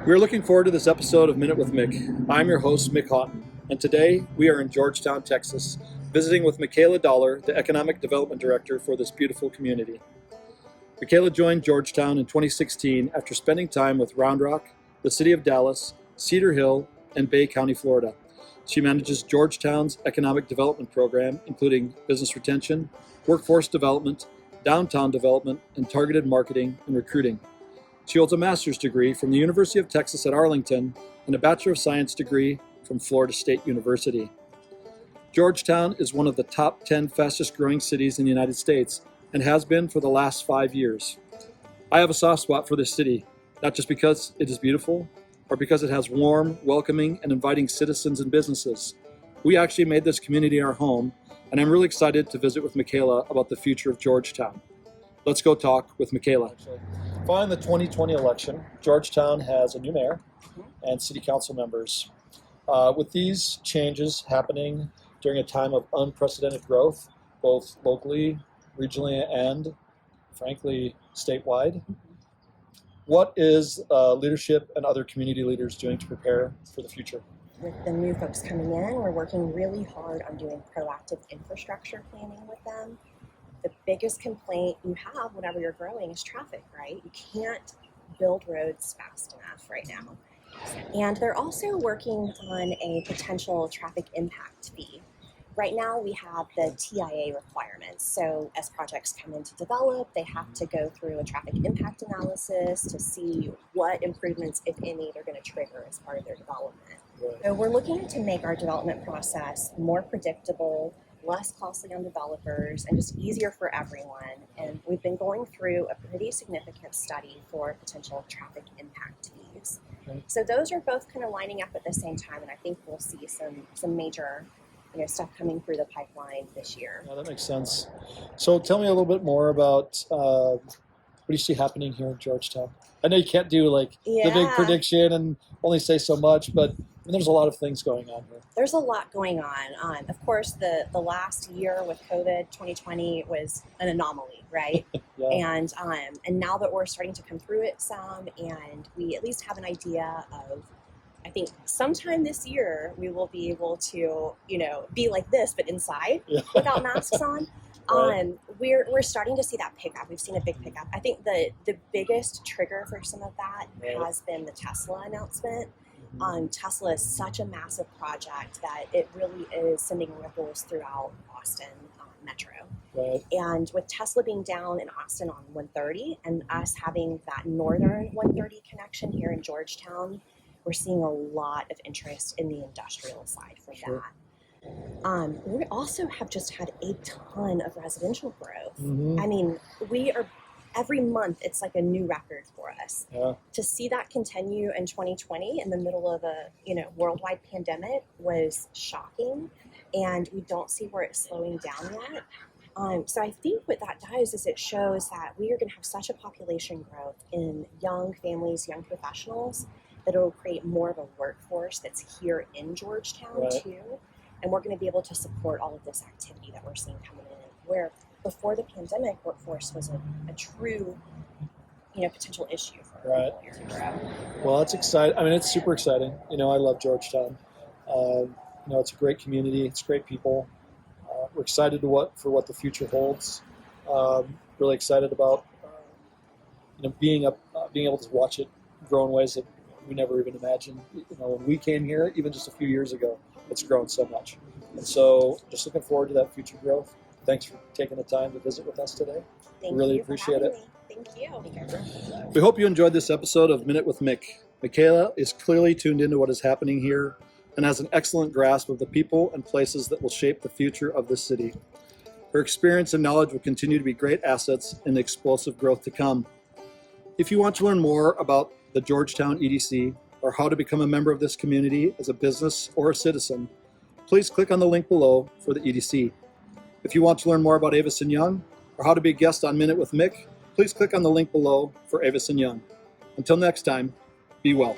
We're looking forward to this episode of Minute with Mick. I'm your host, Mick Houghton, and today we are in Georgetown, Texas, visiting with Michaela Dollar, the Economic Development Director for this beautiful community. Michaela joined Georgetown in 2016 after spending time with Round Rock, the City of Dallas, Cedar Hill, and Bay County, Florida. She manages Georgetown's Economic Development Program, including business retention, workforce development, downtown development, and targeted marketing and recruiting. She holds a master's degree from the University of Texas at Arlington and a Bachelor of Science degree from Florida State University. Georgetown is one of the top 10 fastest growing cities in the United States and has been for the last 5 years. I have a soft spot for this city, not just because it is beautiful or because it has warm, welcoming, and inviting citizens and businesses. We actually made this community our home, and I'm really excited to visit with Michaela about the future of Georgetown. Let's go talk with Michaela. Following the 2020 election, Georgetown has a new mayor and city council members. With these changes happening during a time of unprecedented growth, both locally, regionally, and frankly, statewide, what is leadership and other community leaders doing to prepare for the future? With the new folks coming in, we're working really hard on doing proactive infrastructure planning with them. The biggest complaint you have whenever you're growing is traffic, right? You can't build roads fast enough right now. And they're also working on a potential traffic impact fee. Right now we have the TIA requirements. So as projects come in to develop, they have to go through a traffic impact analysis to see what improvements, if any, they're going to trigger as part of their development. So we're looking to make our development process more predictable, less costly on developers, and just easier for everyone. And we've been going through a pretty significant study for potential traffic impact fees. Okay. So those are both kind of lining up at the same time, and I think we'll see some major stuff coming through the pipeline this year. Yeah, that makes sense. So tell me a little bit more about what do you see happening here in Georgetown? I know you can't do the big prediction and only say so much, but there's a lot of things going on here. There's a lot going on. Of course, the last year with COVID, 2020 was an anomaly, right? Yeah. And now that we're starting to come through it some, and we at least have an idea of, I think sometime this year we will be able to, be like this, but inside without masks on. Right. We're starting to see that pickup. We've seen a big pickup. I think the biggest trigger for some of that has been the Tesla announcement. Tesla is such a massive project that it really is sending ripples throughout Austin Metro. Right. And with Tesla being down in Austin on 130 and us having that northern 130 connection here in Georgetown, we're seeing a lot of interest in the industrial side for that. We also have just had a ton of residential growth. Mm-hmm. I mean, every month it's like a new record for us. Yeah. To see that continue in 2020 in the middle of a worldwide pandemic was shocking, and we don't see where it's slowing down yet. So I think what that does is it shows that we are going to have such a population growth in young families, young professionals, that it will create more of a workforce that's here in Georgetown too. And we're going to be able to support all of this activity that we're seeing coming in, where before the pandemic, workforce was a true, potential issue for employers to grow. Well, that's exciting. I mean, it's super exciting. I love Georgetown. It's a great community. It's great people. We're excited for what the future holds. Really excited about being able to watch it grow in ways that we never even imagined. When we came here, even just a few years ago, it's grown so much. And so just looking forward to that future growth. Thanks for taking the time to visit with us today. Thank really you appreciate for it. having me. Thank you. We hope you enjoyed this episode of Minute with Mick. Michaela is clearly tuned into what is happening here and has an excellent grasp of the people and places that will shape the future of this city. Her experience and knowledge will continue to be great assets in the explosive growth to come. If you want to learn more about the Georgetown EDC or how to become a member of this community as a business or a citizen, please click on the link below for the EDC. If you want to learn more about Avison Young or how to be a guest on Minute with Mick, please click on the link below for Avison Young. Until next time, be well.